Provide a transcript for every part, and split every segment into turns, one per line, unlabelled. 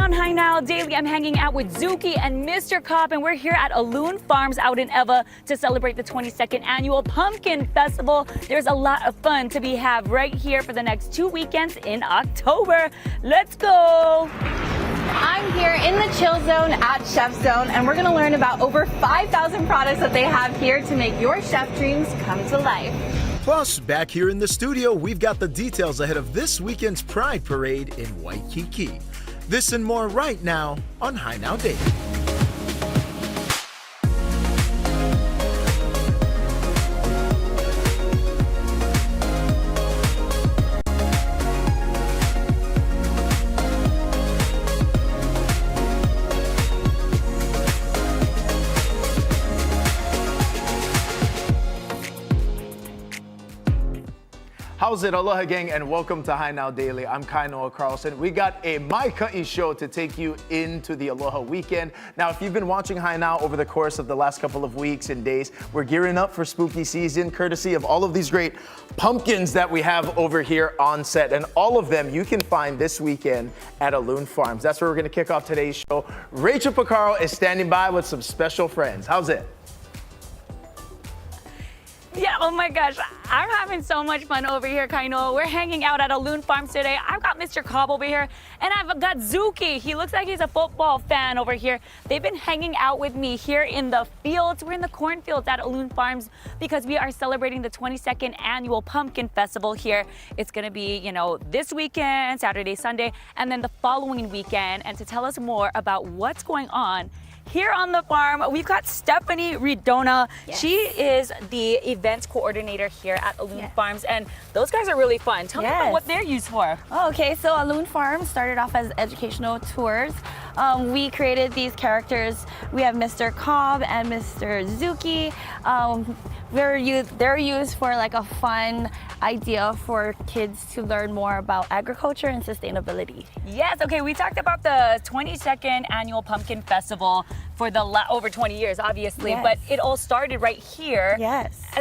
on Hi Now Daily. I'm hanging out with Zuki and Mr. Cobb, and we're here at Aloun Farms out in Eva to celebrate the 22nd annual Pumpkin Festival. There's a lot of fun to be had right here for the next 2 weekends in October. Let's go!
I'm here in the chill zone at Chef Zone, and we're going to learn about over 5,000 products that they have here to make your chef dreams come to life.
Plus, back here in the studio, we've got the details ahead of this weekend's Pride Parade in Waikiki. This and more right now on Hi Now Daily.
How's it? Aloha gang, and welcome to Hi Now Daily. I'm Kainoa Carlson. We got a My Ka'i show to take you into the Aloha weekend. Now, if you've been watching Hi Now over the course of the last couple of weeks and days, we're gearing up for spooky season, courtesy of all of these great pumpkins that we have over here on set. And all of them you can find this weekend at Aloun Farms. That's where we're gonna kick off today's show. Rachel Picaro is standing by with some special friends. How's it?
Yeah, oh my gosh, I'm having so much fun over here, Kainoa. We're hanging out at Aloun Farms today. I've got Mr. Cobb over here, and I've got Zuki. He looks like he's a football fan over here. They've been hanging out with me here in the fields. We're in the cornfields at Aloun Farms because we are celebrating the 22nd annual Pumpkin Festival here. It's gonna be, you know, this weekend, Saturday, Sunday, and then the following weekend. And to tell us more about what's going on here on the farm, we've got Stephanie Ridona.
Yes.
She is the events coordinator here at Aloun Farms, and those guys are really fun. Tell me about what they're used for.
Oh, okay, so Aloun Farms started off as educational tours. We created these characters. We have Mr. Cobb and Mr. Zuki. They're used for like a fun idea for kids to learn more about agriculture and sustainability.
Yes, okay, we talked about the 22nd annual Pumpkin Festival for the over 20 years, obviously, but it all started right here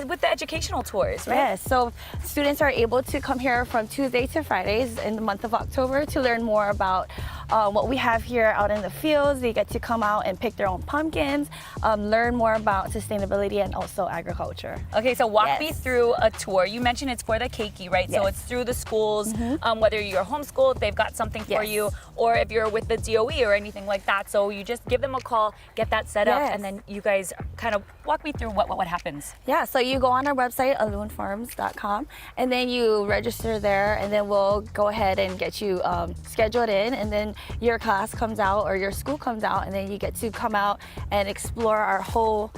with the educational tours, right?
Yes, so students are able to come here from Tuesday to Fridays in the month of October to learn more about what we have here out in the fields. They get to come out and pick their own pumpkins, learn more about sustainability and also agriculture.
Okay, so walk me through a tour. You mentioned it's for the keiki, right? So it's through the schools, whether you're homeschooled, they've got something for you, or if you're with the DOE or anything like that. So you just give them a call, get that set up, and then you guys kind of walk me through what happens.
Yeah, so you go on our website, alounfarms.com, and then you register there, and then we'll go ahead and get you scheduled in, and then your class comes out or your school comes out, and then you get to come out and explore our whole,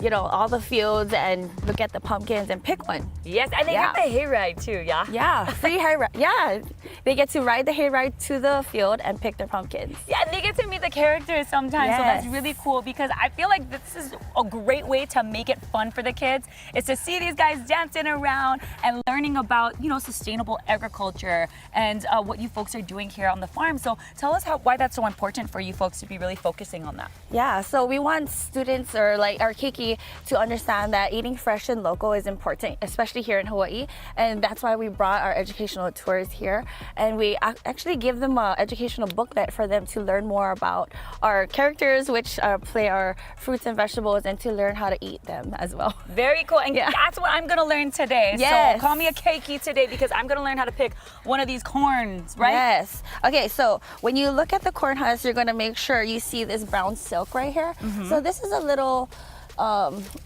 you know, all the fields and look at the pumpkins and pick one.
Yes, and they get the hayride too, yeah?
Yeah, free hayride. Yeah, they get to ride the hayride to the field and pick their pumpkins.
Yeah, and they get to meet the characters sometimes, so that's really cool because I feel like this is a great way to make it fun for the kids. It's to see these guys dancing around and learning about, you know, sustainable agriculture and what you folks are doing here on the farm. So tell us why that's so important for you folks to be really focusing on that.
Yeah, so we want students or like our keiki to understand that eating fresh and local is important, especially here in Hawaii, and that's why we brought our educational tours here, and we actually give them an educational booklet for them to learn more about our characters, which play our fruits and vegetables, and to learn how to eat them as well.
Very cool, and that's what I'm gonna learn today. So call me a keiki today because I'm gonna learn how to pick one of these corns, right?
Yes. Okay, so when you look at the corn husk, you're gonna make sure you see this brown silk right here. So this is a little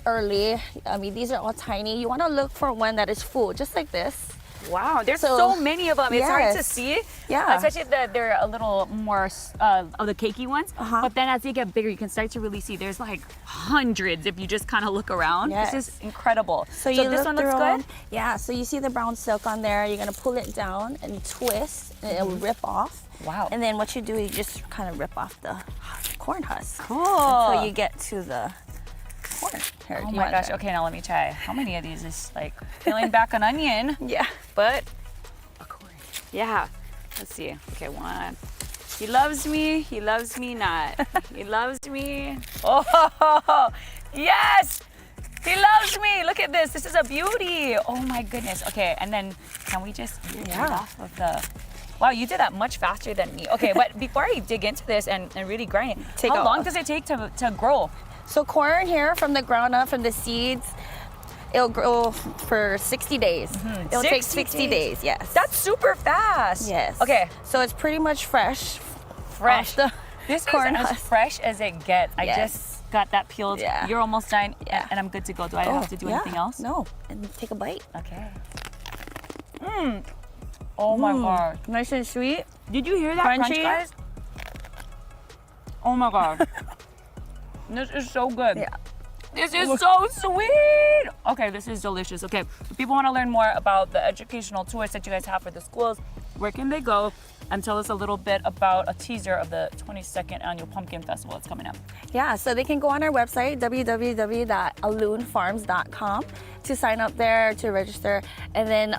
early. I mean, these are all tiny. You want to look for one that is full, just like this.
Wow, there's so many of them. It's hard to see.
Yeah.
Especially if they're a little more of the keiki ones. But then as they get bigger, you can start to really see there's like hundreds if you just kind of look around. This is incredible.
So this one looks good? Yeah, so you see the brown silk on there. You're going to pull it down and twist, and it will rip off.
Wow.
And then what you do, you just kind of rip off the corn husk.
Cool.
Until you get to the corn. Here,
oh my gosh, okay, now let me try. How many of these is like peeling back an onion? But a corn. Yeah, let's see. Okay, one. He loves me not. He loves me. Oh, yes! He loves me. Look at this. This is a beauty. Oh my goodness. Okay, and then can we just get it off of the Wow, you did that much faster than me. Okay, but before I dig into this and really grind it, how long does it take to grow?
So corn here from the ground up, from the seeds, it'll grow for 60 days. It'll take 60 days, yes.
That's super fast.
Yes.
Okay.
So it's pretty much fresh.
Fresh.
This
corn
corn
is as fresh as it gets. I
Yes.
just got that peeled.
Yeah.
You're almost done,
Yeah.
and I'm good to go. Do I have to do anything else?
No. And take a bite.
Okay. Oh my God.
Nice and sweet.
Did you hear that crunch,
Crunchy.
guys? Oh my God. This is so good.
Yeah.
This is so sweet. Okay, this is delicious. Okay, if people want to learn more about the educational tours that you guys have for the schools, where can they go? And tell us a little bit about a teaser of the 22nd Annual Pumpkin Festival that's coming up.
Yeah, so they can go on our website, www.alounfarms.com, to sign up there, to register, and then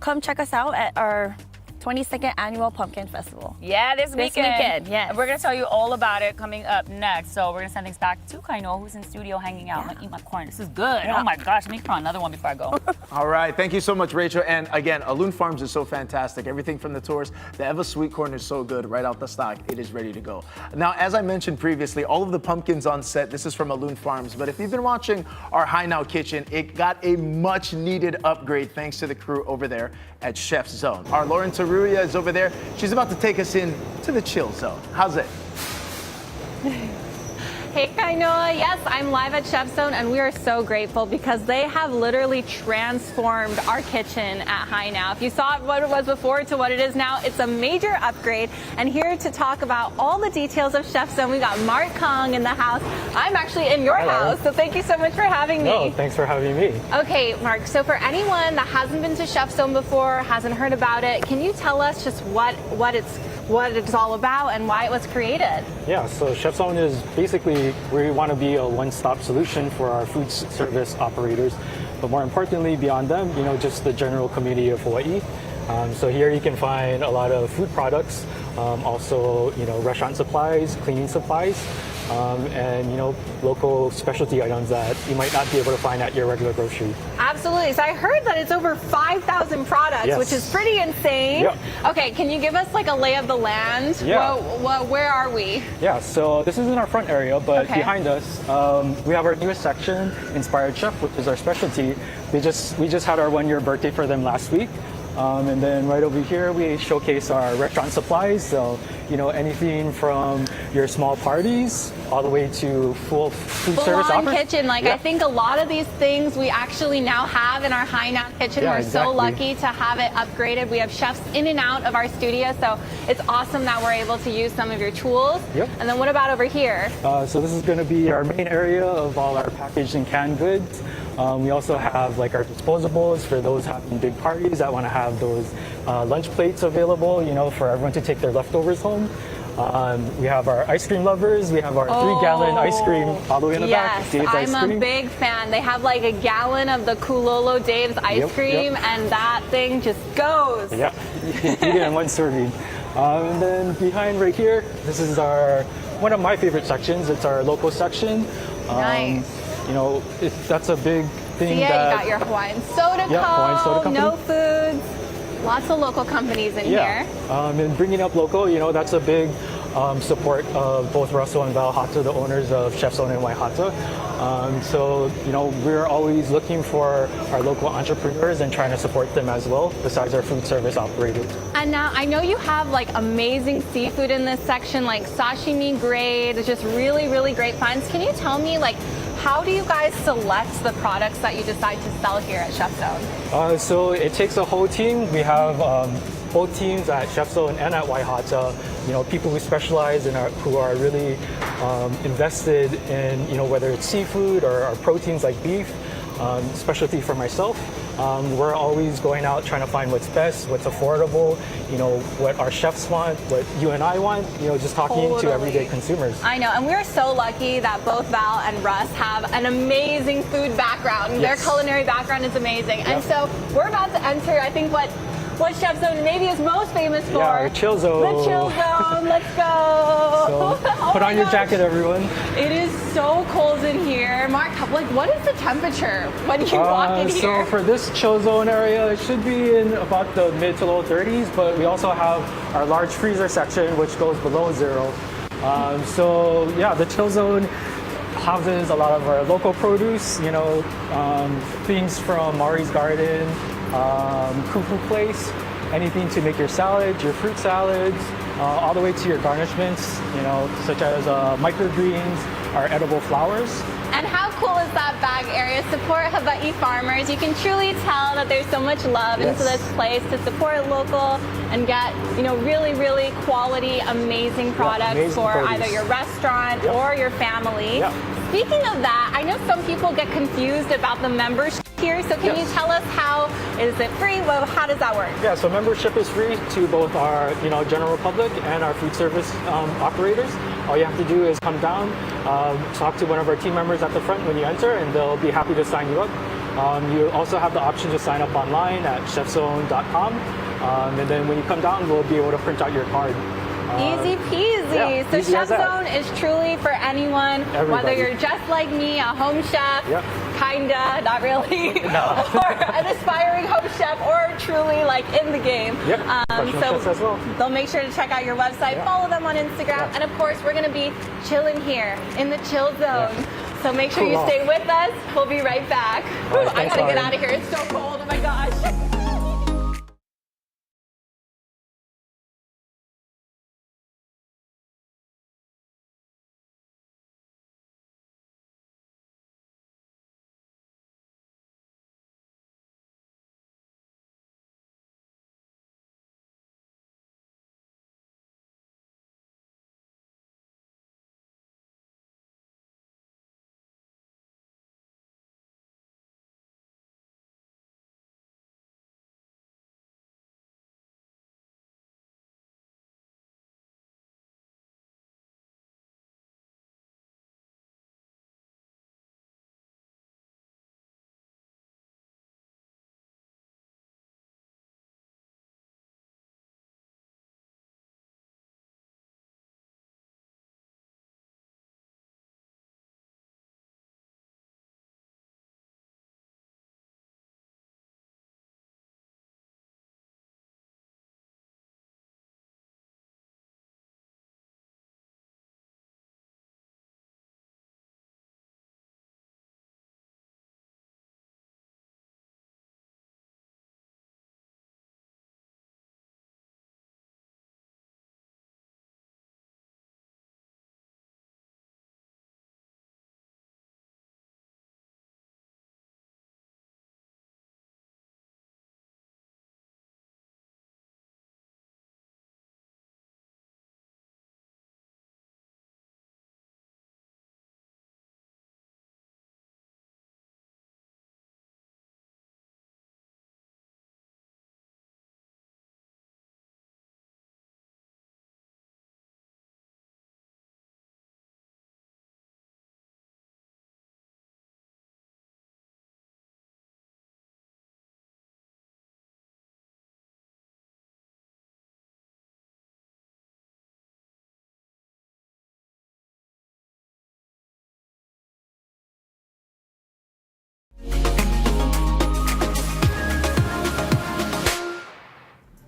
come check us out at our 22nd Annual Pumpkin Festival.
Yeah, this weekend.
yes.
And we're going to tell you all about it coming up next. So we're going to send things back to Kaino, who's in studio hanging out. I'm going to eat my corn. This is good.
Yeah.
Oh my gosh, let me try another one before I go.
All right, thank you so much, Rachel. And again, Aloun Farms is so fantastic. Everything from the tours, the Eva sweet corn is so good, right out the stock. It is ready to go. Now, as I mentioned previously, all of the pumpkins on set, this is from Aloun Farms. But if you've been watching our High Now kitchen, it got a much needed upgrade thanks to the crew over there at Chef's Zone. Our Lauren Taruya is over there. She's about to take us in to the chill zone. How's it?
Hey Kainoa, yes, I'm live at Chef Zone and we are so grateful because they have literally transformed our kitchen at High Now. If you saw what it was before to what it is now, it's a major upgrade. And here to talk about all the details of Chef Zone, we got Mark Kong in the house. I'm actually in your house, so thank you so much for having me.
No, thanks for having me.
Okay, Mark, so for anyone that hasn't been to Chef Zone before, hasn't heard about it, can you tell us just what it's all about and why it was created?
Yeah, so Chef Zone is basically, we want to be a one-stop solution for our food service operators, but more importantly, beyond them, just the general community of Hawaii. So here you can find a lot of food products, also, restaurant supplies, cleaning supplies, and local specialty items that you might not be able to find at your regular grocery.
Absolutely. So I heard that it's over 5,000 products,
Yes.
which is pretty insane.
Yep.
Okay, can you give us like a lay of the land?
Yeah.
Where are we?
Yeah, so this is in our front area, but
Okay.
behind us, we have our newest section, Inspired Chef, which is our specialty. We just had our 1-year birthday for them last week. And then right over here, we showcase our restaurant supplies. So, anything from your small parties all the way to full food service
Full-on
offers.
kitchen. Like
Yeah.
I think a lot of these things we actually now have in our High Now kitchen.
Yeah,
We're so
exactly.
lucky to have it upgraded. We have chefs in and out of our studio, so it's awesome that we're able to use some of your tools.
Yep.
And then what about over here?
So this is going to be our main area of all our packaged and canned goods. We also have like our disposables for those having big parties that want to have those lunch plates available, for everyone to take their leftovers home. We have our ice cream lovers. We have our 3-gallon ice cream all the way in the back.
Yes,
Dave's ice
I'm
cream.
a big fan. They have like a gallon of the Kulolo Dave's ice
Yep,
cream,
yep.
and that thing just goes.
Yeah, you can eat it in one serving. And then behind right here, this is one of my favorite sections. It's our local section.
Nice.
That's a big thing.
So yeah,
that,
you got your Hawaiian Soda Co.
Yeah, Hawaiian Soda Company.
No Foods. Lots of local companies in
Yeah,
here.
and bringing up local, that's a big support of both Russell and Val Hata, the owners of Chef Zone and Waihata. So, we're always looking for our local entrepreneurs and trying to support them as well, besides our food service operators.
And now I know you have like amazing seafood in this section, like sashimi grade, just really, really great finds. Can you tell me how do you guys select the products that you decide to sell here at Chef Zone?
So it takes a whole team. We have both teams at Chef Zone and at Waihata, people who specialize and who are really invested in, whether it's seafood or our proteins like beef, specialty for myself. We're always going out trying to find what's best, what's affordable, what our chefs want, what you and I want, just talking to
Totally.
everyday consumers.
I know, and we're so lucky that both Val and Russ have an amazing food background.
Yes.
Their culinary background is amazing. And so we're about to enter, I think, what what Chef Zone maybe is most famous for.
Yeah, our chill zone.
The chill zone. Let's go.
So
Oh
put
my
on your
gosh.
jacket, everyone.
It is so cold in here. Mark, like, what is the temperature when you walk in here?
So for this chill zone area, it should be in about the mid to low 30s, but we also have our large freezer section, which goes below 0. So yeah, the chill zone houses a lot of our local produce, you know, things from Mari's Garden, Cuckoo Place, anything to make your salads, your fruit salads, all the way to your garnishments, you know, such as microgreens, our edible flowers.
And how cool is that bag area? Support Hawaii farmers. You can truly tell that there's so much love into this place to support local and get, you know, really, really quality, amazing products
amazing
for
produce.
either your restaurant or your family. Speaking of that, I know some people get confused about the membership here. So can you tell us is it free? Well, how does that work?
Yeah, so membership is free to both our, you know, general public and our food service operators. All you have to do is come down, talk to one of our team members at the front when you enter, and they'll be happy to sign you up. You also have the option to sign up online at chefzone.com, and then when you come down, we'll be able to print out your card.
Easy peasy.
Yeah,
so
easy
Chef
as that.
Zone is truly for anyone, whether
Everybody.
you're just like me, a home chef, kinda, not really,
No.
or an aspiring home chef, or truly like in the game.
Professional chefs as well.
They'll make sure to check out your website, follow them on Instagram, and of course we're gonna be chilling here in the chill zone. So make sure
Cool
you
off.
stay with us. We'll be right back.
All right,
I
thanks,
gotta get
Lauren.
out of here. It's so cold. Oh my gosh.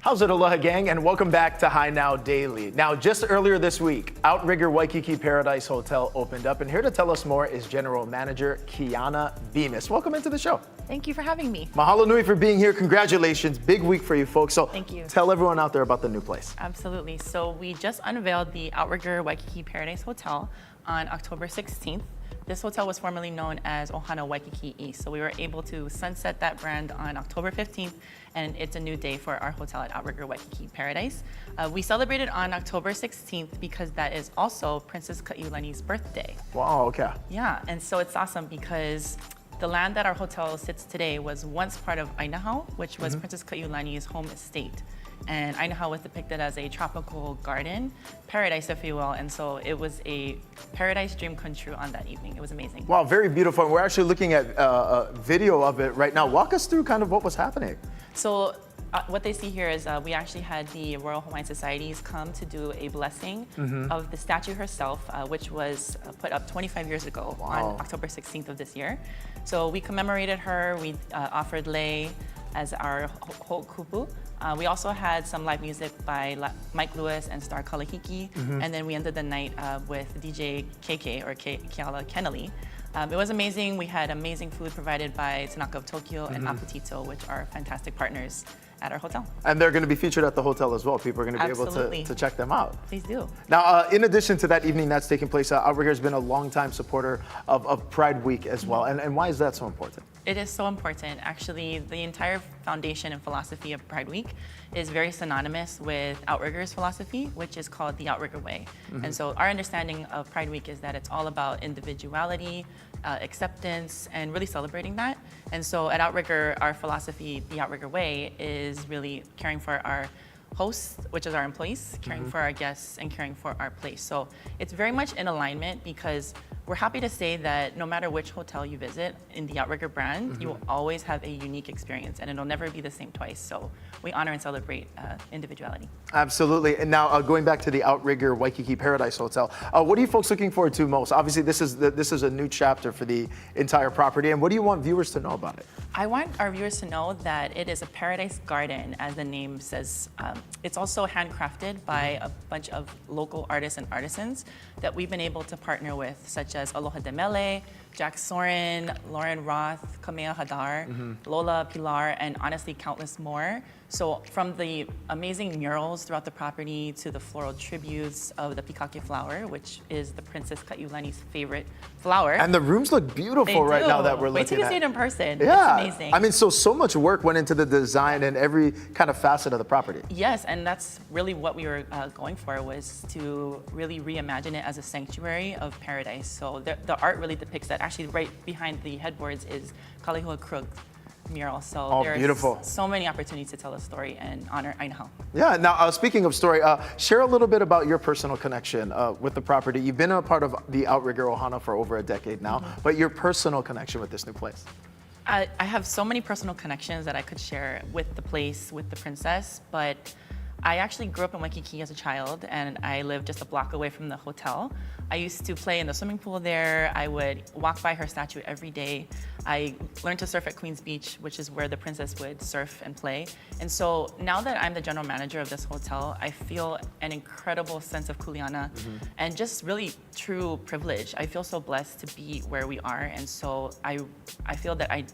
How's it, Aloha gang, and welcome back to High Now Daily. Now, just earlier this week, Outrigger Waikiki Paradise Hotel opened up, and here to tell us more is General Manager Kiana Bemis. Welcome into the show.
Thank you for having me.
Mahalo nui for being here. Congratulations. Big week for you folks. So
Thank you.
Tell everyone out there about the new place.
Absolutely. So we just unveiled the Outrigger Waikiki Paradise Hotel on October 16th. This hotel was formerly known as Ohana Waikiki East. So we were able to sunset that brand on October 15th, and it's a new day for our hotel at Outrigger Waikiki Paradise. We celebrated on October 16th because that is also Princess Kaiulani's birthday.
Wow, okay.
Yeah, and so it's awesome because the land that our hotel sits today was once part of Ainahau, which was Princess Kaiulani's home estate. And Ainahau was depicted as a tropical garden, paradise if you will, and so it was a paradise dream come true on that evening. It was amazing.
Wow, very beautiful. And we're actually looking at a video of it right now. Walk us through kind of what was happening.
So What they see here is we actually had the Royal Hawaiian Societies come to do a blessing of the statue herself, which was put up 25 years ago on October 16th of this year. So we commemorated her. We offered lei as our ho'okupu. We also had some live music by Mike Lewis and Star Kalahiki, and then we ended the night with DJ KK, or Keala Kennelly. It was amazing. We had amazing food provided by Tanaka of Tokyo and Aputito, which are fantastic partners at our hotel.
And they're going to be featured at the hotel as well. People are going to be
Absolutely.
able to check them out.
Please do.
Now, in addition to that evening that's taking place, Outrigger has been a longtime supporter of Pride Week as well. And why is that so important?
It is so important. Actually, the entire foundation and philosophy of Pride Week is very synonymous with Outrigger's philosophy, which is called the Outrigger Way. And so our understanding of Pride Week is that it's all about individuality, acceptance, and really celebrating that. And so at Outrigger, our philosophy, the Outrigger Way, is really caring for our hosts, which is our employees, caring for our guests, and caring for our place. So it's very much in alignment, because we're happy to say that no matter which hotel you visit in the Outrigger brand, you will always have a unique experience, and it'll never be the same twice. So we honor and celebrate individuality.
Absolutely. And now going back to the Outrigger Waikiki Paradise Hotel, what are you folks looking forward to most? Obviously, this is a new chapter for the entire property. And what do you want viewers to know about it?
I want our viewers to know that it is a paradise garden, as the name says. It's also handcrafted by a bunch of local artists and artisans that we've been able to partner with, such as Aloha Demele, Jack Soren, Lauren Roth, Kamea Hadar, Lola Pilar, and honestly countless more. So from the amazing murals throughout the property to the floral tributes of the pikake flower, which is the Princess Kaiulani's favorite flower.
And the rooms look beautiful right now that we're looking at.
Wait till you see it in person.
Yeah.
It's amazing.
I mean, so much work went into the design and every kind of facet of the property.
Yes, and that's really what we were going for, was to really reimagine it as a sanctuary of paradise. So the art really depicts that. Actually, right behind the headboards is Kalehua Krug mural. So there's
beautiful.
So many opportunities to tell a story and honor Ainaha.
Yeah, now speaking of story, share a little bit about your personal connection with the property. You've been a part of the Outrigger Ohana for over a decade now, but your personal connection with this new place.
I have so many personal connections that I could share with the place, with the princess, but I actually grew up in Waikiki as a child, and I lived just a block away from the hotel. I used to play in the swimming pool there. I would walk by her statue every day. I learned to surf at Queens Beach, which is where the princess would surf and play. And so now that I'm the general manager of this hotel, I feel an incredible sense of kuleana and just really true privilege. I feel so blessed to be where we are, and so I feel that I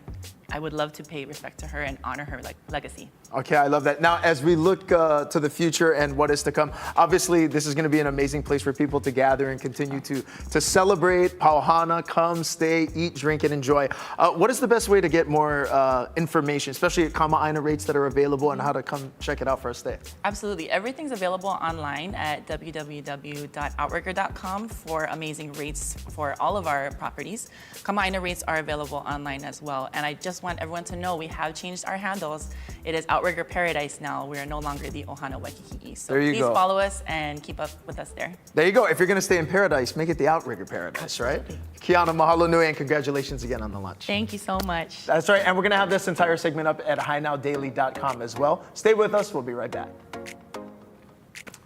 would love to pay respect to her and honor her legacy.
Okay, I love that. Now, as we look to the future and what is to come, obviously this is going to be an amazing place for people to gather and continue to celebrate. Pauhana, come, stay, eat, drink, and enjoy. What is the best way to get more information, especially at Kama'aina rates that are available, and how to come check it out for a stay?
Absolutely. Everything's available online at www.outrigger.com for amazing rates for all of our properties. Kama'aina rates are available online as well. And I just want everyone to know we have changed our handles. It is Outrigger Paradise now. We are no longer the Ohana Waikiki. So please follow us and keep up with us there.
There you go. If you're going to stay in paradise, make it the Outrigger Paradise, right? Kiana, mahalo nui, and congratulations again on the lunch.
Thank you so much.
That's right. And we're going to have this entire segment up at HiNowDaily.com as well. Stay with us. We'll be right back.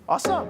Awesome.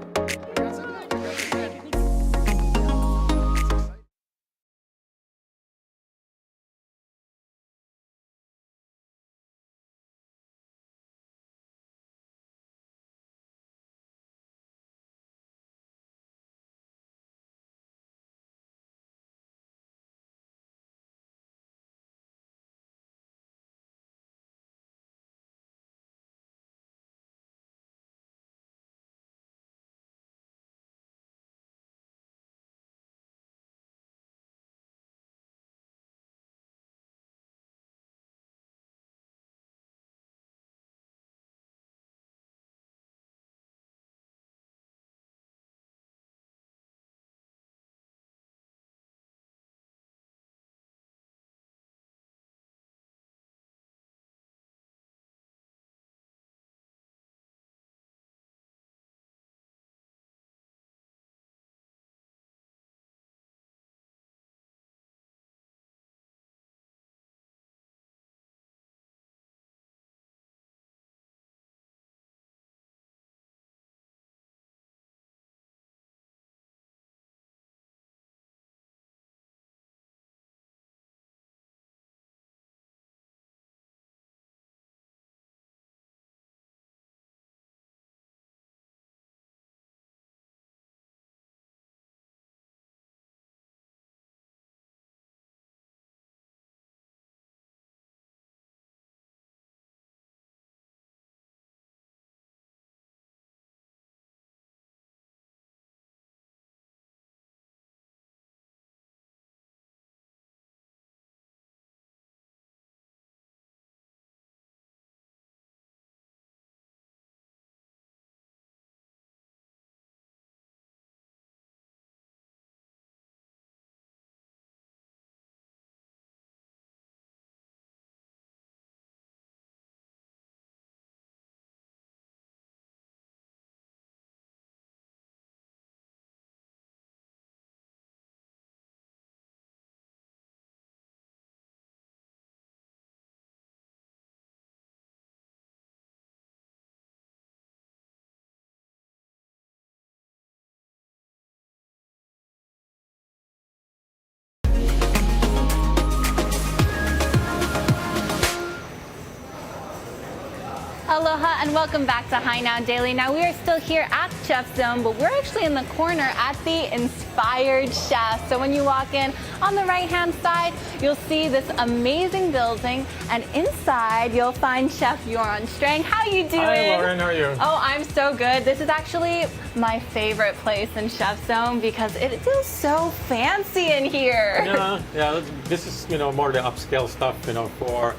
Aloha and welcome back to High Now Daily. Now we are still here at Chef Zone, but we're actually in the corner at the Inspired Chef. So when you walk in on the right-hand side, you'll see this amazing building, and inside you'll find Chef Joran Strang. How you doing?
Hi, Lauren. How are you?
Oh, I'm so good. This is actually my favorite place in Chef Zone because it feels so fancy in here.
Yeah. This is more the upscale stuff, for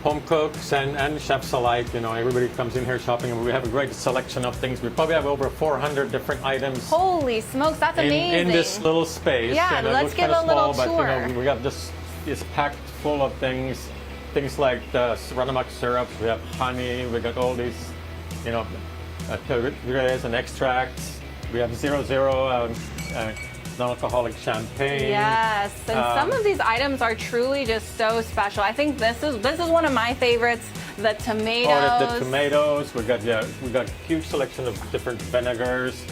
home cooks and chefs alike. Everybody comes in here shopping, and we have a great selection of things. We probably have over 400 different items.
Holy smokes, that's amazing.
In this little space.
Yeah, let's give a little tour.
But we got this packed full of things like the Ceramic syrups. We have honey. We got all these, purées and extracts. We have 0.0 non-alcoholic champagne.
Yes, and some of these items are truly just so special. I think this is one of my favorites. The tomatoes.
Oh, the tomatoes. We got a huge selection of different vinegars,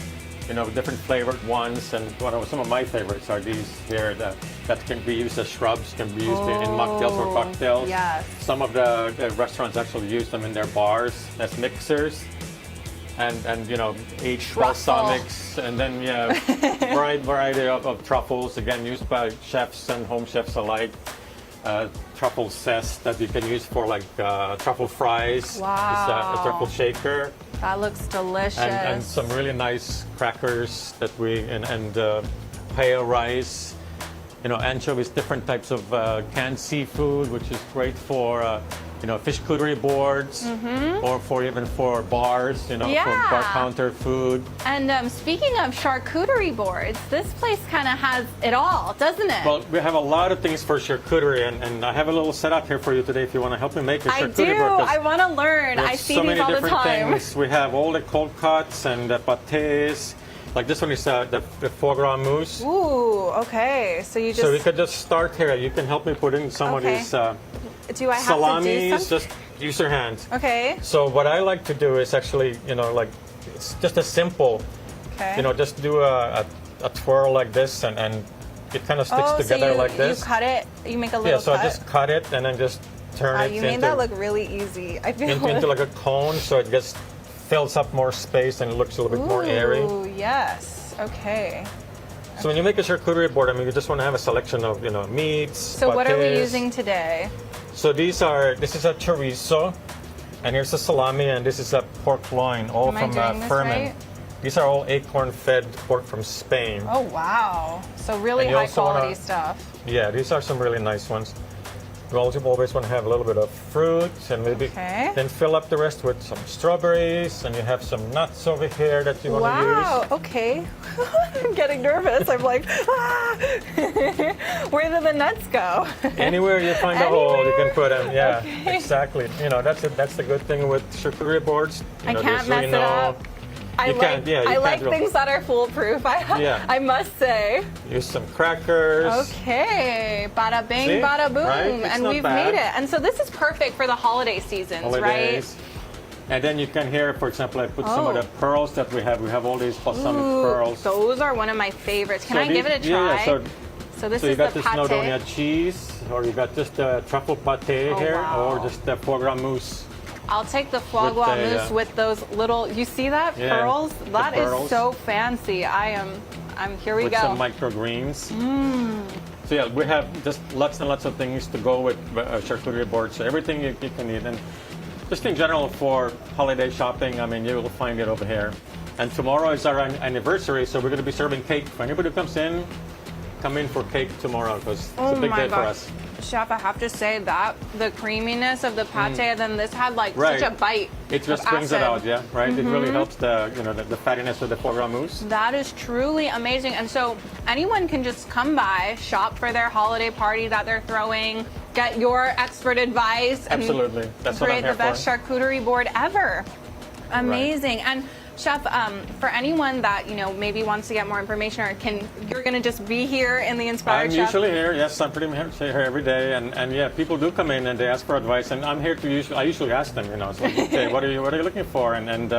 different flavored ones. And some of my favorites are these here that can be used as shrubs, can be used in mocktails or cocktails.
Yes.
Some of the restaurants actually use them in their bars as mixers. And aged balsamics, and then variety of truffles, again used by chefs and home chefs alike. Truffle zest that you can use for truffle fries.
Wow.
It's a truffle shaker.
That looks delicious.
And some really nice crackers that and pale rice. Anchovies, different types of canned seafood, which is great for fish cutlery boards, or even for bars, for bar counter food.
And speaking of charcuterie boards, this place kind of has it all, doesn't it?
Well, we have a lot of things for charcuterie, and I have a little setup here for you today if you want to help me make a charcuterie board.
I want to learn. I see these all the time.
Things. We have all the cold cuts and the pâtés. Like this one is the foie gras mousse.
Ooh, okay. So
we could just start here. You can help me put in some of these
do I have
salamis.
to do some?
Just use your hands.
Okay.
So what I like to do is actually, it's just a simple, just do a twirl like this, and it kind of sticks together like this.
You cut it, you make a little cut?
Yeah, so I just cut it and then just turn it
You made that look really easy. I feel
into like a cone, so it just fills up more space and it looks a little bit more airy.
Ooh, yes. Okay.
So when you make a charcuterie board, you just want to have a selection of, meats.
So what are we
pâtés.
using today?
So this is a chorizo, and here's a salami, and this is a pork loin, all
Am I
from
doing this
Furman.
right?
These are all acorn-fed pork from Spain.
Oh, wow. So really high quality stuff.
Yeah, these are some really nice ones. You also always want to have a little bit of fruit, and maybe then fill up the rest with some strawberries, and you have some nuts over here that you want to use.
Wow, okay. I'm getting nervous. I'm like, where do the nuts go?
Anywhere you find a hole, you can put them. Yeah, exactly. That's the good thing with charcuterie boards.
I can't mess it up. I like things that are foolproof. I must say.
Use some crackers.
Okay, bada bing,
See?
bada boom,
Right?
and we've made it. And so this is perfect for the holiday seasons, right?
And then you can hear, for example, I put some of the pearls that we have. We have all these balsamic pearls.
Those are one of my favorites. Can I give it a try?
Yeah.
So this
you
is
got
the
this
pâté.
Nodonia cheese, or you got just the truffle pâté here, or just the foie gras mousse.
I'll take the foie gras mousse with those little, you see that?
Yeah,
pearls? That is
pearls.
so fancy. I'm here we
with
go.
Some microgreens. So yeah, we have just lots and lots of things to go with charcuterie board. So everything you can eat. And just in general for holiday shopping, you will find it over here. And tomorrow is our anniversary, so we're going to be serving cake. For anybody who comes in, come in for cake tomorrow because it's a big day for us.
Chef, I have to say that the creaminess of the pate, and then this had such a bite.
It just brings it out, yeah, right? It really helps the fattiness of the foie gras mousse.
That is truly amazing. And so anyone can just come by, shop for their holiday party that they're throwing, get your expert advice, and
absolutely, that's what I'm
create
here
the best charcuterie board ever. Amazing.
Right.
And Chef, for anyone that maybe wants to get more information, or you're going to just be here in the Inspired Chef?
I'm usually here. Yes, I'm pretty much here every day, and yeah, people do come in and they ask for advice, and I'm here to I usually ask them, so okay, what are you looking for, and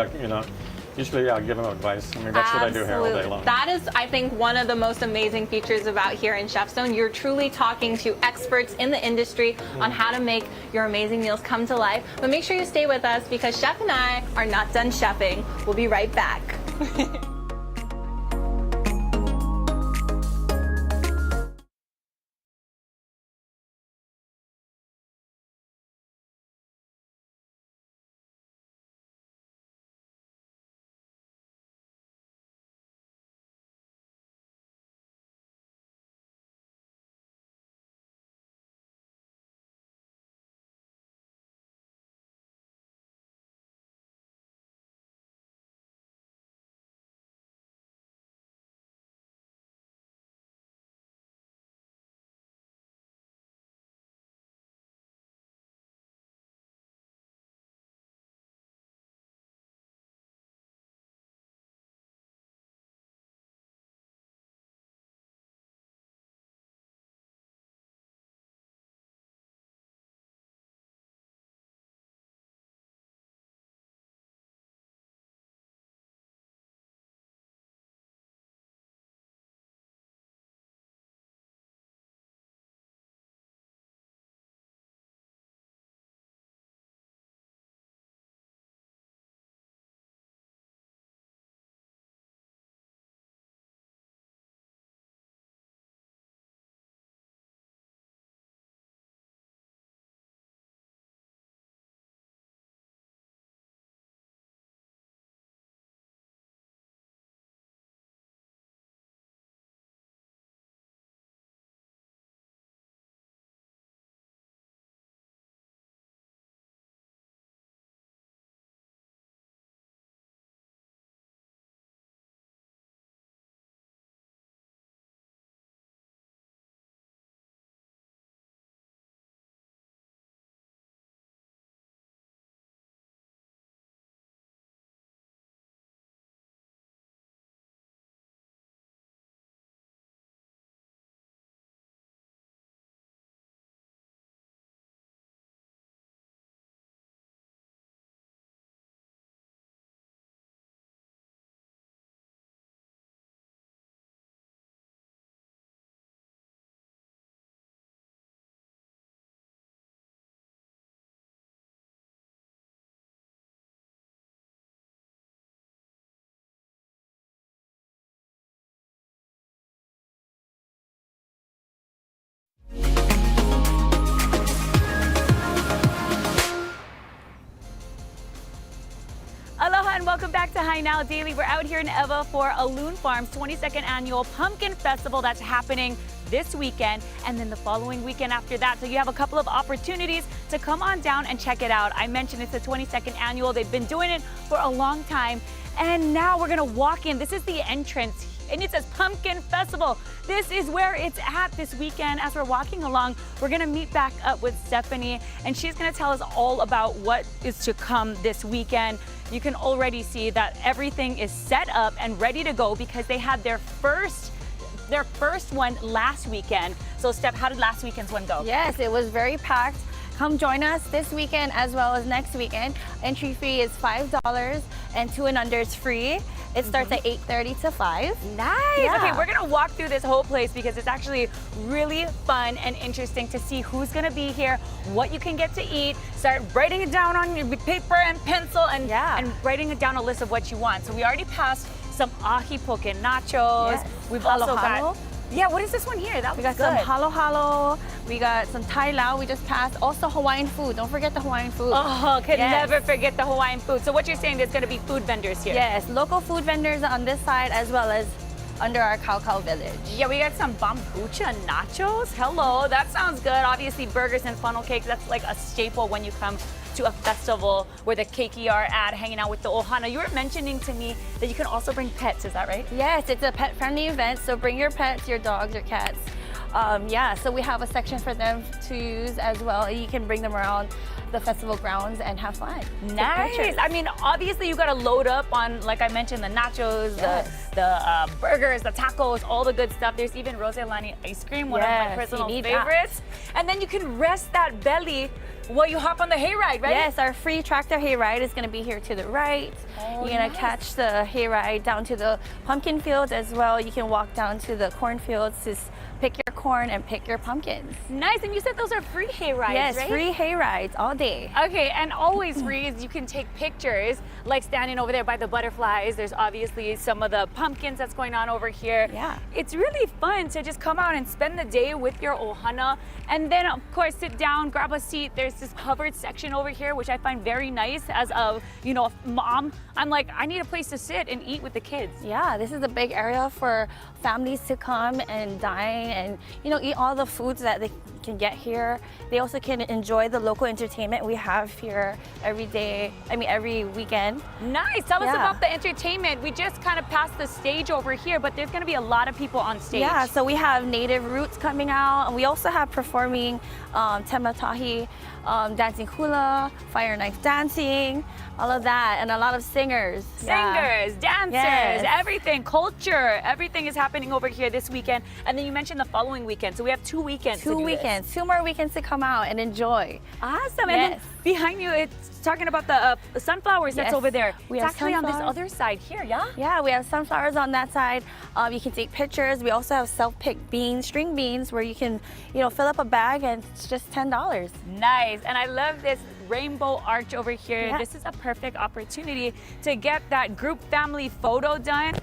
usually I give them advice. I mean, that's what I do here all day
Absolutely.
long.
That is, I think, one of the most amazing features about here in Chef Zone. You're truly talking to experts in the industry on how to make your amazing meals come to life. But make sure you stay with us because Chef and I are not done chefing. We'll be right back.
Aloha and welcome back to Hi Now Daily. We're out here in Eva for Aloun Farms 22nd Annual Pumpkin Festival that's happening this weekend and then the following weekend after that. So you have a couple of opportunities to come on down and check it out. I mentioned it's the 22nd Annual. They've been doing it for a long time. And now we're gonna walk in. This is the entrance and it says Pumpkin Festival. This is where it's at this weekend. As we're walking along, we're gonna meet back up with Stephanie and she's gonna tell us all about what is to come this weekend. You can already see that everything is set up and ready to go because they had their first one last weekend. So Steph, how did last weekend's one go?
Yes, it was very packed. Come join us this weekend as well as next weekend. Entry fee is $5 and 2 and under is free. It starts at 8:30 to 5.
Nice.
Yeah.
Okay, we're gonna walk through this whole place because it's actually really fun and interesting to see who's gonna be here, what you can get to eat. Start writing it down on your paper and pencil and writing it down a list of what you want. So we already passed some ahi poke nachos.
Yes.
We've also
Halo
got
halo.
Yeah, what is this one here? That
We
looks
got some
good.
halo halo. We got some Thai lao we just passed. Also Hawaiian food. Don't forget the Hawaiian food.
Oh, can
Yes.
never forget the Hawaiian food. So what you're saying, there's gonna be food vendors here?
Yes, local food vendors on this side as well as under our Cow Village.
Yeah, we got some bambucha nachos. Hello, that sounds good. Obviously, burgers and funnel cakes, that's like a staple when you come to a festival where the keiki are at, hanging out with the ohana. You were mentioning to me that you can also bring pets, is that right?
Yes, it's a pet-friendly event, so bring your pets, your dogs, your cats. Yeah, so we have a section for them to use as well. You can bring them around the festival grounds and have fun. Take
Nice.
pictures.
I mean, obviously you got to load up on, like I mentioned, the nachos,
Yes.
the burgers, the tacos, all the good stuff. There's even Roselani ice cream, one of my
Yes, you
personal
need that.
favorites. And then you can rest that belly while you hop on the hayride, right?
Yes, our free tractor hayride is going to be here to the right.
Oh,
You're going to
nice.
catch the hayride down to the pumpkin fields as well. You can walk down to the cornfields to pick your corn and pick your pumpkins.
Nice. And you said those are free hayrides,
Yes,
right?
free hayrides all day.
Okay, and always free is you can take pictures, like standing over there by the butterflies. There's obviously some of the pumpkins that's going on over here.
Yeah.
It's really fun to just come out and spend the day with your ohana, and then of course sit down, grab a seat. There's this covered section over here, which I find very nice as a, mom. I'm like, I need a place to sit and eat with the kids.
Yeah, this is a big area for families to come and dine and, eat all the foods that they can get here. They also can enjoy the local entertainment we have here every weekend.
Nice. Tell us
Yeah.
about the entertainment. We just kind of passed the stage over here, but there's going to be a lot of people on stage.
Yeah, so we have native roots coming out, and we also have performing tematahi, dancing hula, fire knife dancing, all of that, and a lot of singers. Yeah.
Singers, dancers,
Yes.
everything, culture, everything is happening over here this weekend. And then you mentioned the following weekend, so we have 2 weekends. to
Two
do this.
weekends, 2 more weekends to come out and enjoy.
Awesome. And then
Yes.
behind you, it's talking about the sunflowers that's
Yes.
over there.
We
It's
have
actually on this
sunflowers.
other side here, yeah?
Yeah, we have sunflowers on that side. You can take pictures. We also have self-picked beans, string beans, where you can, fill up a bag and it's just $10.
Nice. And I love this rainbow arch over here.
Yeah.
This is a perfect opportunity to get that group family photo done.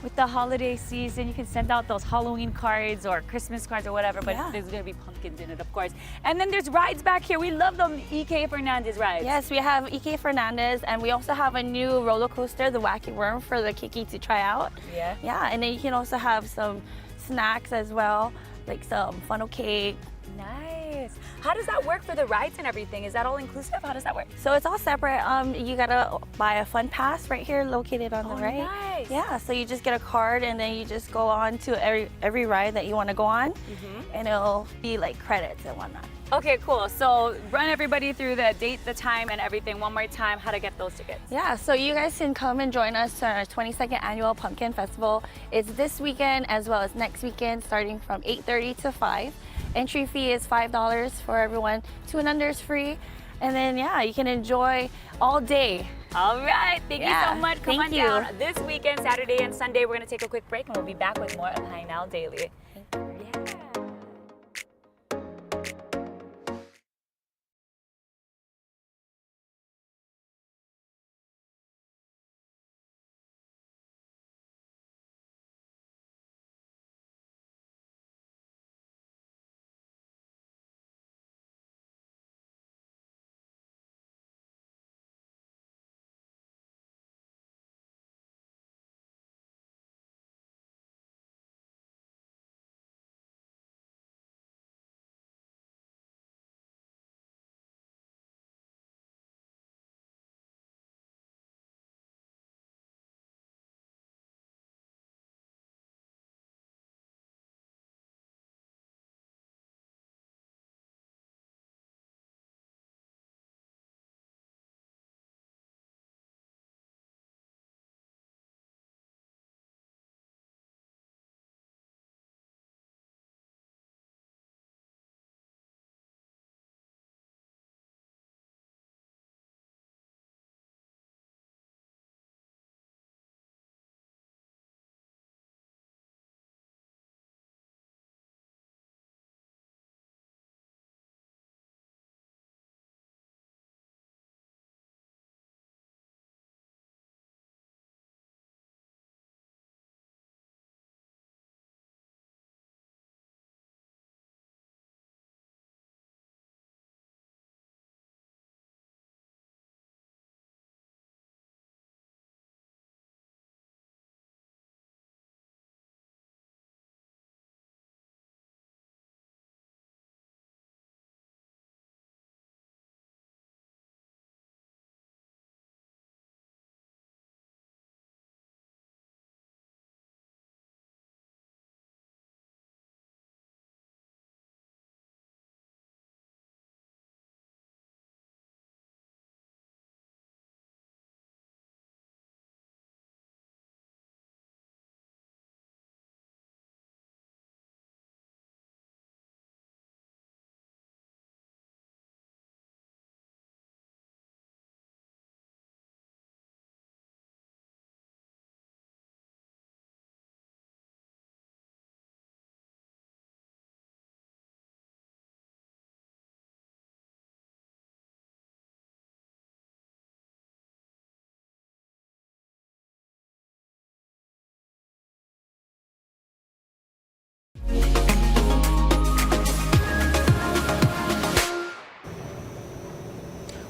With the holiday season, you can send out those Halloween cards or Christmas cards or whatever, but
Yeah.
there's gonna be pumpkins in it, of course. And then there's rides back here. We love them E.K. Fernandez rides.
Yes, we have E.K. Fernandez, and we also have a new roller coaster, the Wacky Worm, for the Kiki to try out.
Yeah.
Yeah, and then you can also have some snacks as well, like some funnel cake.
Nice. How does that work for the rides and everything? Is that all inclusive? How does that work?
So it's all separate. You gotta buy a fun pass right here, located on the
Oh,
right.
nice.
Yeah, so you just get a card, and then you just go on to every ride that you want to go on, and it'll be like credits and whatnot.
Okay, cool. So run everybody through the date, the time, and everything one more time, how to get those tickets.
Yeah, so you guys can come and join us on our 22nd annual Pumpkin Festival. It's this weekend as well as next weekend, starting from 8:30 to 5. Entry fee is $5 for everyone. 2 and under is free. And then, yeah, you can enjoy all day.
All right. Thank you
Yeah,
so much. Come
thank
on
you.
down this weekend, Saturday and Sunday. We're going to take a quick break and we'll be back with more of High Now Daily.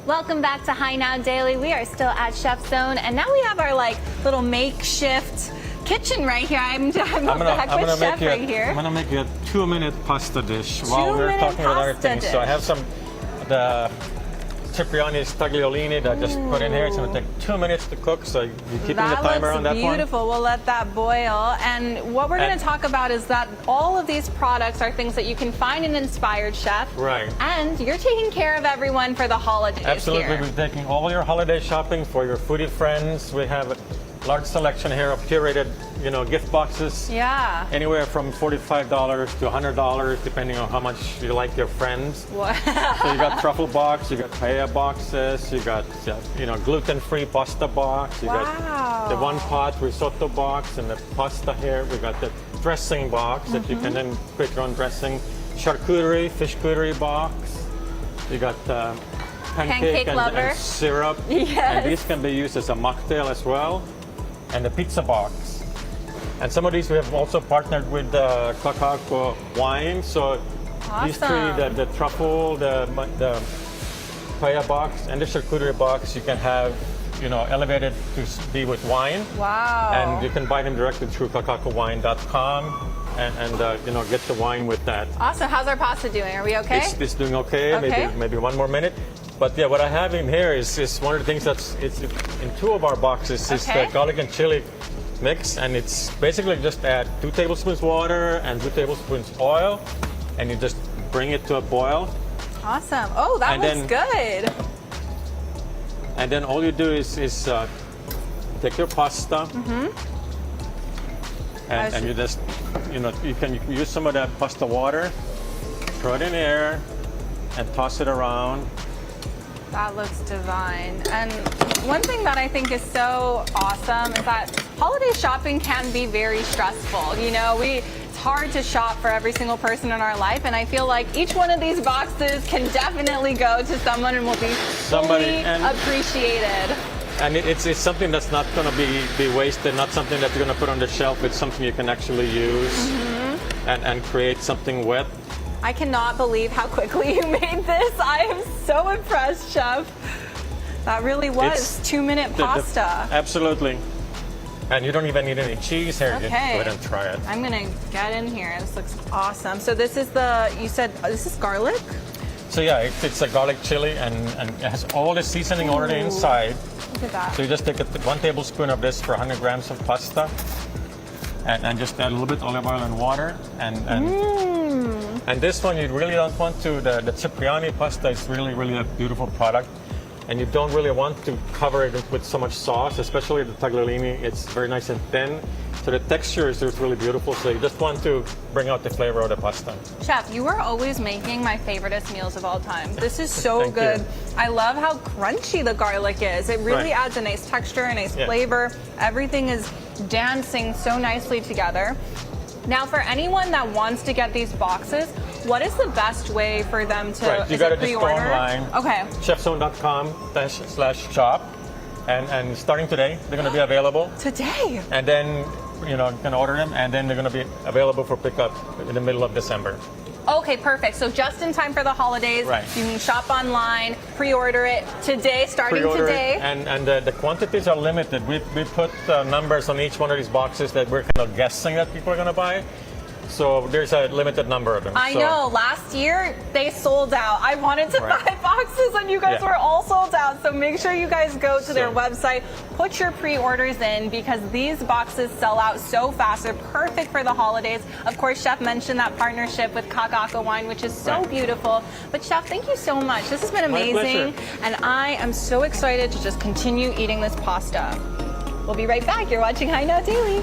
Welcome back to High Now Daily. We are still at Chef Zone, and now we have our like little makeshift kitchen right here. I'm the heck with Chef right here.
I'm gonna make you a 2-minute pasta dish while we're talking about other things. So I have the Cipriani tagliolini that I just put in here. It's going to take 2 minutes to cook, so you're keeping the timer on that one.
That looks beautiful. We'll let that boil. And what we're going to talk about is that all of these products are things that you can find in Inspired Chef.
Right.
And you're taking care of everyone for the holidays.
Absolutely.
Here.
We're taking all your holiday shopping for your foodie friends. We have a large selection here of curated, gift boxes.
Yeah.
Anywhere from $45 to $100, depending on how much you like your friends.
Wow.
So you got truffle box, you got paella boxes, you got gluten-free pasta box, you got the one pot risotto box and the pasta here. We got the dressing box that you can then create your own dressing. Charcuterie, fish cuttery box. You got pancake and syrup.
Yes.
And these can be used as a mocktail as well. And the pizza box. And some of these we have also partnered with Kakako wine. So these three, the truffle, the paella box, and the charcuterie box, you can have, elevated to be with wine.
Wow.
And you can buy them directly through kakakowine.com and get the wine with that.
Awesome. How's our pasta doing? Are we okay?
It's doing okay. Maybe one more minute. But yeah, what I have in here is one of the things it's in 2 of our boxes is the garlic and chili mix, and it's basically just add 2 tablespoons water and 2 tablespoons oil, and you just bring it to a boil.
Awesome. Oh, that looks good.
And then all you do is take your pasta, and you just you can use some of that pasta water, throw it in there, and toss it around.
That looks divine. And one thing that I think is so awesome is that holiday shopping can be very stressful. It's hard to shop for every single person in our life, and I feel like each one of these boxes can definitely go to someone and will be fully appreciated.
And it's something that's not going to be wasted, not something that you're going to put on the shelf. It's something you can actually use and create something with.
I cannot believe how quickly you made this. I am so impressed, Chef. That really was 2-minute pasta.
Absolutely. And you don't even need any cheese here.
Okay.
Go ahead and try it.
I'm gonna get in here. This looks awesome. So this is you said this is garlic?
So yeah, it's a garlic chili and it has all the seasoning already inside.
Look at that.
So you just take 1 tablespoon of this for 100 grams of pasta. And just add a little bit olive oil and water. And this one, you really don't want to, the Cipriani pasta is really, really a beautiful product. And you don't really want to cover it with so much sauce, especially the tagliolini. It's very nice and thin. So the texture is just really beautiful. So you just want to bring out the flavor of the pasta.
Chef, you are always making my favoriteest meals of all time. This is so good. I love how crunchy the garlic is. It really adds a nice texture, a nice flavor. Everything is dancing so nicely together. Now, for anyone that wants to get these boxes, what is the best way for them to
You got to just go
pre-order?
online.
Okay.
chefzone.com/shop. And starting today, they're going to be available.
Today?
And then, you can order them, and then they're going to be available for pickup in the middle of December.
Okay, perfect. So just in time for the holidays, you can shop online, pre-order it today, starting today.
And the quantities are limited. We put numbers on each one of these boxes that we're kind of guessing that people are going to buy. So there's a limited number of them.
I know. Last year, they sold out. I wanted to buy boxes, and you guys were all sold out. So make sure you guys go to their website, put your pre-orders in, because these boxes sell out so fast. They're perfect for the holidays. Of course, Chef mentioned that partnership with Kakako wine, which is so beautiful. But Chef, thank you so much. This has been amazing. And I am so excited to just continue eating this pasta. We'll be right back. You're watching High Now Daily.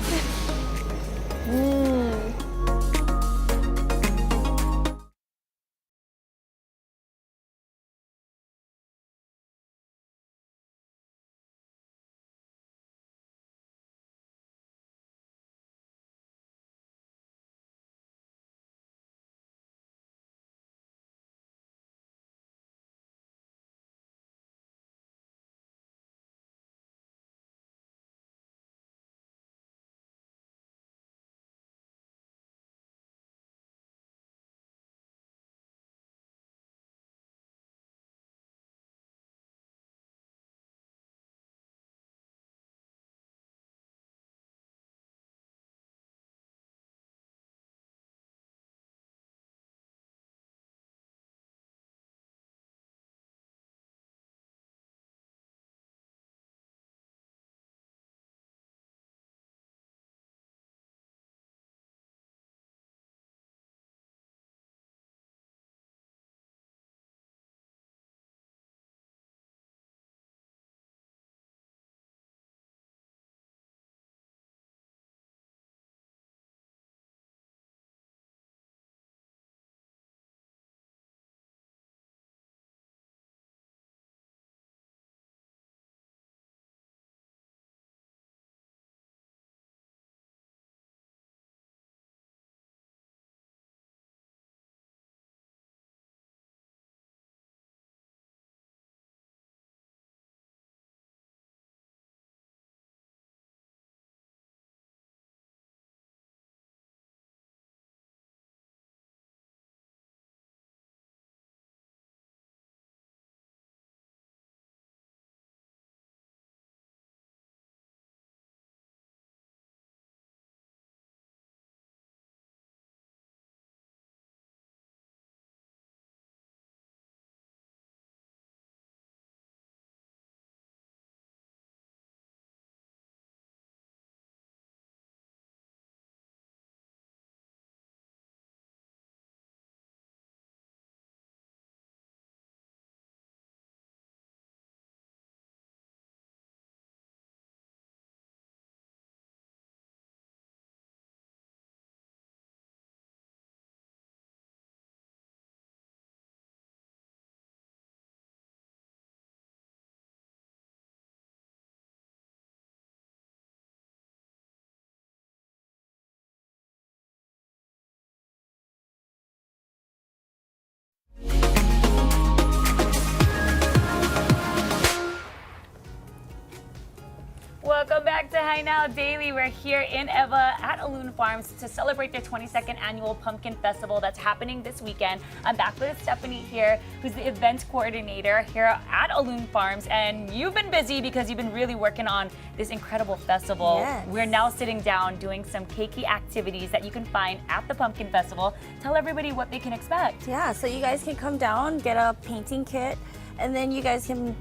Hi Now Daily. We're here in Eva at Aloun Farms to celebrate their 22nd annual Pumpkin Festival that's happening this weekend. I'm back with Stephanie here, who's the event coordinator here at Aloun Farms. And you've been busy because you've been really working on this incredible festival.
Yes.
We're now sitting down doing some cakey activities that you can find at the Pumpkin Festival. Tell everybody what they can expect.
Yeah, so you guys can come down, get a painting kit, and then you guys can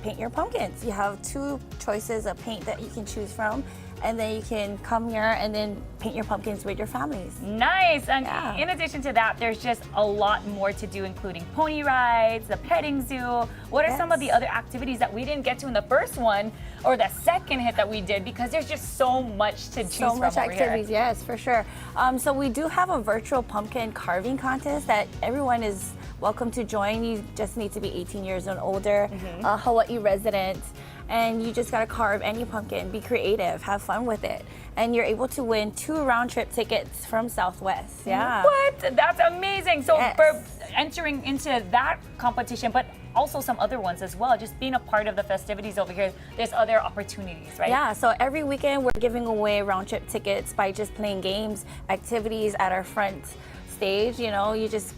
paint your pumpkins. You have 2 choices of paint that you can choose from, and then you can come here and then paint your pumpkins with your families.
Nice. And
Yeah.
in addition to that, there's just a lot more to do, including pony rides, the petting zoo. What are some of the other activities that we didn't get to in the first one or the second hit that we did? Because there's just so much to choose
So much
from over
activities,
here.
yes, for sure. So we do have a virtual pumpkin carving contest that everyone is welcome to join. You just need to be 18 years and older, a Hawaii resident, and you just gotta carve any pumpkin, be creative, have fun with it. And you're able to win 2 round-trip tickets from Southwest. Yeah.
What? That's amazing. So
Yes.
for entering into that competition, but also some other ones as well, just being a part of the festivities over here, there's other opportunities, right?
Yeah, so every weekend we're giving away round-trip tickets by just playing games, activities at our front stage. You know, you just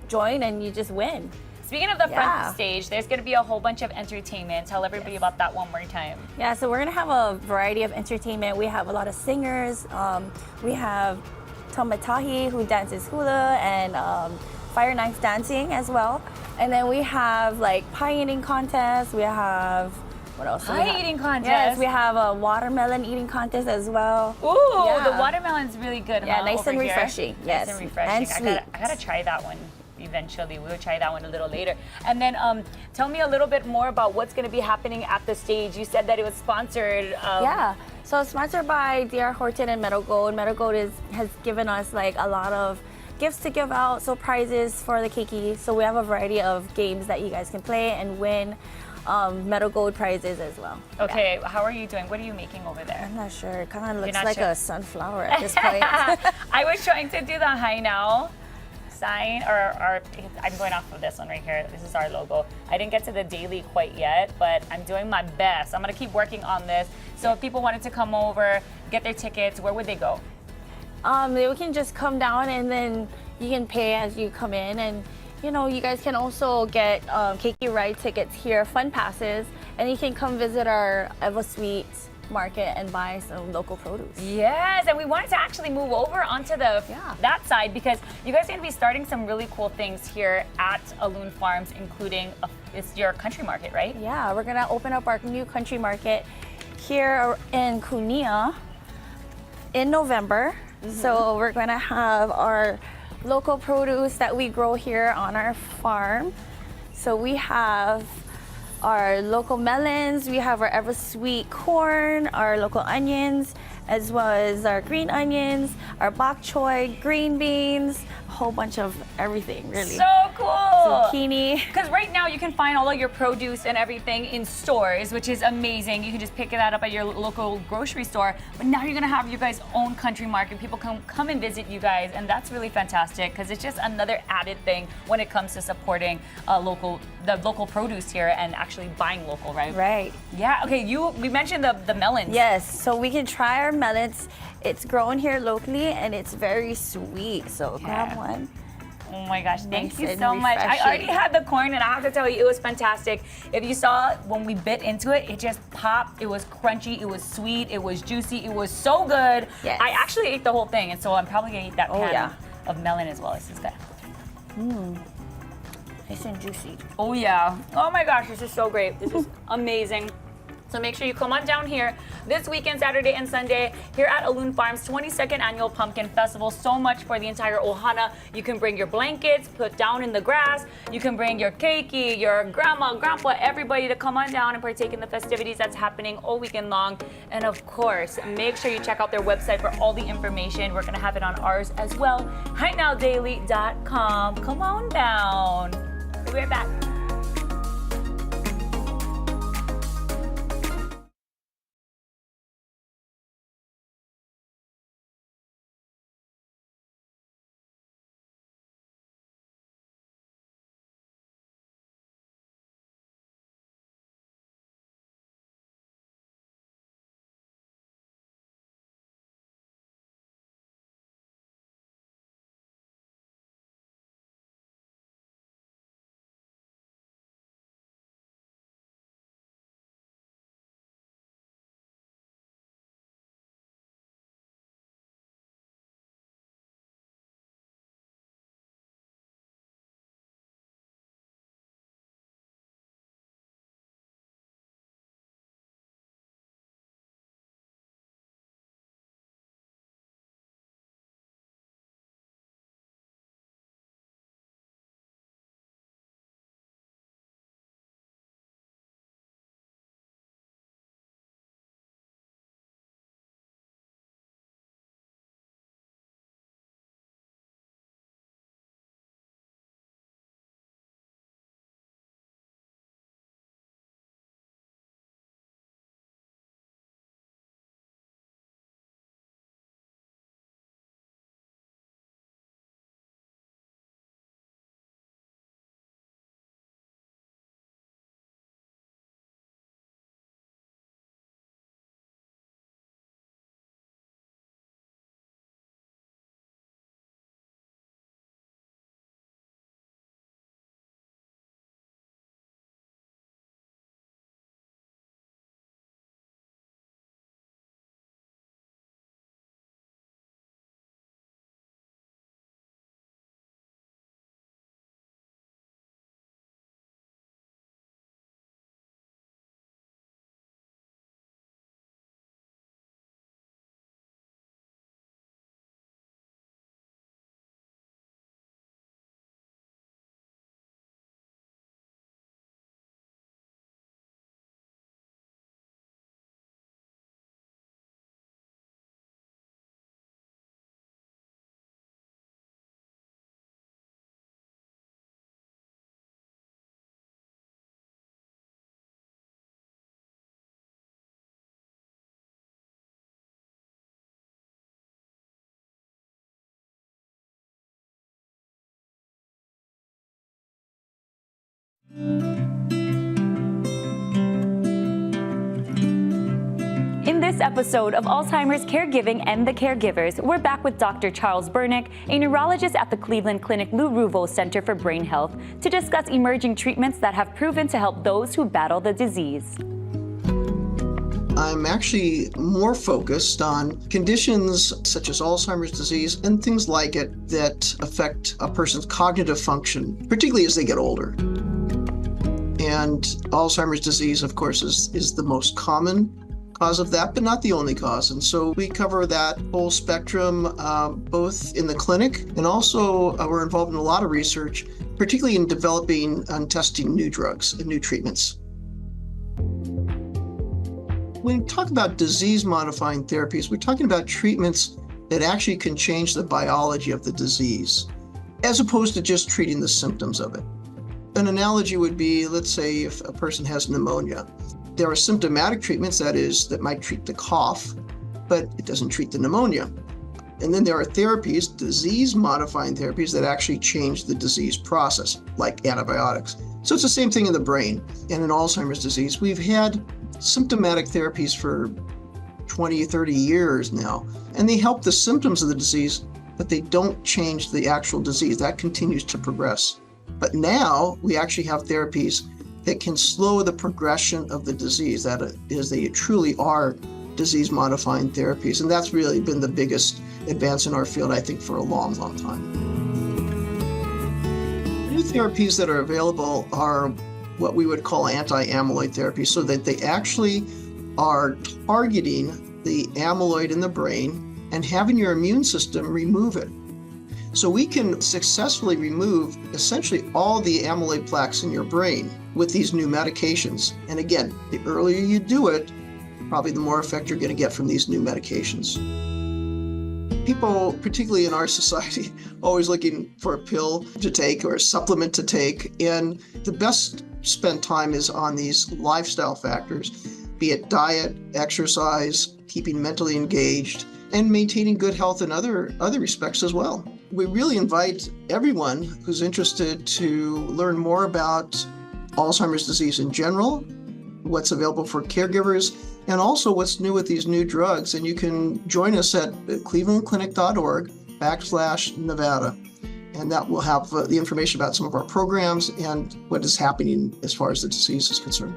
join and you just win.
Speaking of the
Yeah.
front stage, there's going to be a whole bunch of entertainment. Tell everybody about that one more time.
Yeah, so we're gonna have a variety of entertainment. We have a lot of singers. We have Tomatahi, who dances hula, and fire knife dancing as well. And then we have like pie eating contests. We have, what else? do we
Pie
have?
eating contest?
Yes, we have a watermelon eating contest as well.
Ooh,
Yeah.
the watermelon's really good.
Yeah,
huh,
nice
over
and
here?
refreshing. Yes,
Nice and refreshing.
and sweet.
I gotta try that one eventually. We'll try that one a little later. And then tell me a little bit more about what's going to be happening at the stage. You said that it was sponsored.
Yeah, so it's sponsored by DR Horton and Meadow Gold. Meadow Gold has given us like a lot of gifts to give out, so prizes for the keiki. So we have a variety of games that you guys can play and win Meadow Gold prizes as well.
Okay, how are you doing? What are you making over there?
I'm not sure. It kind of looks
not
like
sure?
a sunflower at this point.
I was trying to do the Hi Now sign, or I'm going off of this one right here. This is our logo. I didn't get to the daily quite yet, but I'm doing my best. I'm gonna keep working on this. So if people wanted to come over, get their tickets, where would they go?
They can just come down and then you can pay as you come in, and you know, you guys can also get keiki ride tickets here, fun passes, and you can come visit our Eva Sweets market and buy some local produce.
Yes, and we wanted to actually move over onto the that side because you guys are going to be starting some really cool things here at Aloun Farms, including it's your country market, right?
Yeah, we're gonna open up our new country market here in Kunia in November. So we're gonna have our local produce that we grow here on our farm. So we have our local melons, we have our ever sweet corn, our local onions, as well as our green onions, our bok choy, green beans, a whole bunch of everything, really.
So cool!
Zucchini.
Because right now you can find all of your produce and everything in stores, which is amazing. You can just pick that up at your local grocery store. But now you're gonna have your guys' own country market. People can come and visit you guys, and that's really fantastic because it's just another added thing when it comes to supporting the local produce here and actually buying local, right?
Right.
Yeah. Okay. We mentioned the melons.
Yes, so we can try our melons. It's grown here locally and it's very sweet. So grab one.
Oh my gosh, thank
Nice
you
and
so much. I
refreshing.
already had the corn and I have to tell you, it was fantastic. If you saw when we bit into it, it just popped. It was crunchy, it was sweet, it was juicy, it was so good.
Yes.
I actually ate the whole thing, and so I'm probably gonna eat that
Oh,
pan
yeah.
of melon as well. This is good.
Nice and juicy.
Oh yeah. Oh my gosh, this is so great. This is amazing. So make sure you come on down here this weekend, Saturday and Sunday, here at Aloun Farms 22nd Annual Pumpkin Festival. So much for the entire ohana. You can bring your blankets, put down in the grass. You can bring your keiki, your grandma, grandpa, everybody to come on down and partake in the festivities that's happening all weekend long. And of course, make sure you check out their website for all the information. We're gonna have it on ours as well. HiNowDaily.com. Come on down. We'll be right back. In this episode of Alzheimer's Caregiving and the Caregivers, we're back with Dr. Charles Bernick, a neurologist at the Cleveland Clinic Lou Ruvo Center for Brain Health, to discuss emerging treatments that have proven to help those who battle the disease.
I'm actually more focused on conditions such as Alzheimer's disease and things like it that affect a person's cognitive function, particularly as they get older. And Alzheimer's disease, of course, is the most common cause of that, but not the only cause. And so we cover that whole spectrum, both in the clinic and also we're involved in a lot of research, particularly in developing and testing new drugs and new treatments. When we talk about disease-modifying therapies, we're talking about treatments that actually can change the biology of the disease, as opposed to just treating the symptoms of it. An analogy would be, let's say if a person has pneumonia. There are symptomatic treatments, that might treat the cough, but it doesn't treat the pneumonia. And then there are therapies, disease-modifying therapies, that actually change the disease process, like antibiotics. So it's the same thing in the brain. And in Alzheimer's disease, we've had symptomatic therapies for 20, 30 years now, and they help the symptoms of the disease, but they don't change the actual disease. That continues to progress. But now we actually have therapies that can slow the progression of the disease. That is, they truly are disease-modifying therapies. And that's really been the biggest advance in our field, I think, for a long, long time. New therapies that are available are what we would call anti-amyloid therapy, so that they actually are targeting the amyloid in the brain and having your immune system remove it. So we can successfully remove essentially all the amyloid plaques in your brain with these new medications. And again, the earlier you do it, probably the more effect you're going to get from these new medications. People, particularly in our society, always looking for a pill to take or a supplement to take. And the best spent time is on these lifestyle factors, be it diet, exercise, keeping mentally engaged, and maintaining good health in other respects as well. We really invite everyone who's interested to learn more about Alzheimer's disease in general, what's available for caregivers, and also what's new with these new drugs. And you can join us at clevelandclinic.org/Nevada. And that will have the information about some of our programs and what is happening as far as the disease is concerned.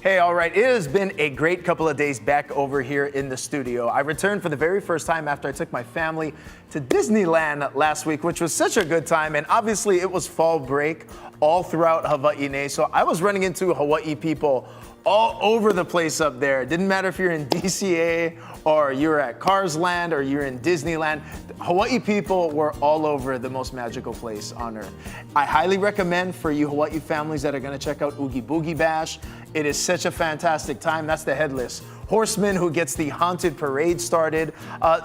Hey, all right, it has been a great couple of days back over here in the studio. I returned for the very first time after I took my family to Disneyland last week, which was such a good time. And obviously it was fall break all throughout Hawaii. So I was running into Hawaii people all over the place up there. It didn't matter if you're in DCA or you're at Cars Land or you're in Disneyland. Hawaii people were all over the most magical place on earth. I highly recommend for you Hawaii families that are gonna check out Oogie Boogie Bash. It is such a fantastic time. That's the Headless Horseman who gets the haunted parade started.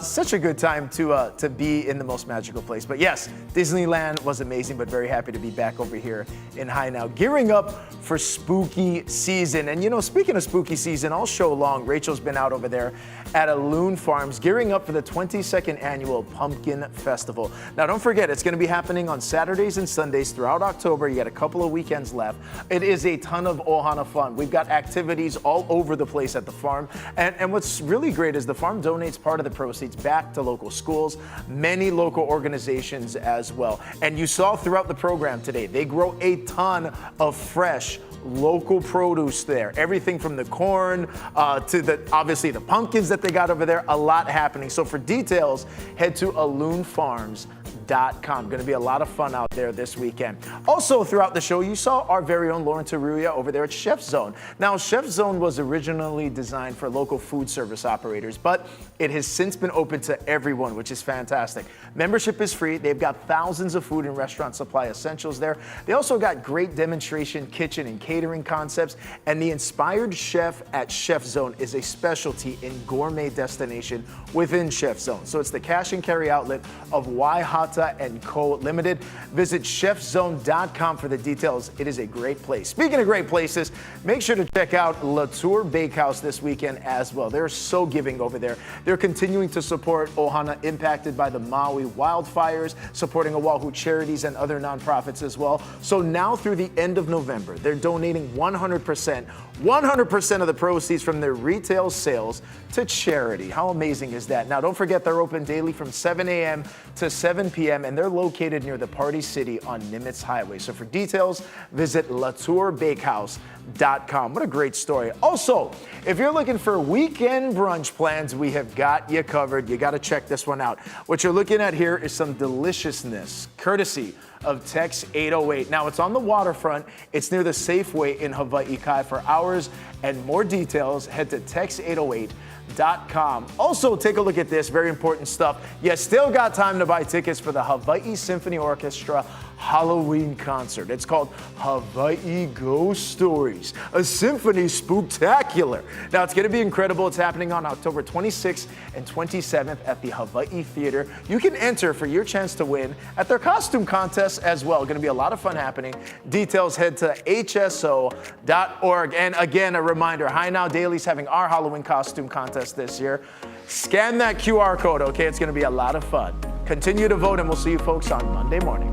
Such a good time to be in the most magical place. But yes, Disneyland was amazing, but very happy to be back over here in Hainau, gearing up for spooky season. And you know, speaking of spooky season, all show long, Rachel's been out over there at Aloun Farms, gearing up for the 22nd annual Pumpkin Festival. Now, don't forget, it's going to be happening on Saturdays and Sundays throughout October. You got a couple of weekends left. It is a ton of ohana fun. We've got activities all over the place at the farm. And what's really great is the farm donates part of the proceeds back to local schools, many local organizations as well. And you saw throughout the program today, they grow a ton of fresh local produce there. Everything from the corn to obviously the pumpkins that they got over there, a lot happening. So for details, head to alounfarms.com. Going to be a lot of fun out there this weekend. Also throughout the show, you saw our very own Lauren Taruya over there at Chef Zone. Now, Chef Zone was originally designed for local food service operators, but it has since been open to everyone, which is fantastic. Membership is free. They've got thousands of food and restaurant supply essentials there. They also got great demonstration kitchen and catering concepts, and the Inspired Chef at Chef Zone is a specialty in gourmet destination within Chef Zone. So it's the cash and carry outlet of Waihata Mata & Co. Limited. Visit chefzone.com for the details. It is a great place. Speaking of great places, make sure to check out La Tour Bakehouse this weekend as well. They're so giving over there. They're continuing to support Ohana impacted by the Maui wildfires, supporting Oahu charities and other nonprofits as well. So now through the end of November, they're donating 100% of the proceeds from their retail sales to charity. How amazing is that? Now, don't forget they're open daily from 7 a.m. to 7 p.m. and they're located near the Party City on Nimitz Highway. So for details, visit latourbakehouse.com. What a great story. Also, if you're looking for weekend brunch plans, we have got you covered. You got to check this one out. What you're looking at here is some deliciousness, courtesy of Tex 808. Now, it's on the waterfront. It's near the Safeway in Hawaii Kai. For hours and more details, head to tex808.com. Also, take a look at this, very important stuff. You still got time to buy tickets for the Hawaii Symphony Orchestra Halloween concert. It's called Hawaii Ghost Stories, a symphony spooktacular. Now, it's going to be incredible. It's happening on October 26th and 27th at the Hawaii Theater. You can enter for your chance to win at their costume contest as well. Going to be a lot of fun happening. Details, head to hso.org. And again, a reminder, High Now Daily's having our Halloween costume contest this year. Scan that QR code, okay? It's going to be a lot of fun. Continue to vote, and we'll see you folks on Monday morning.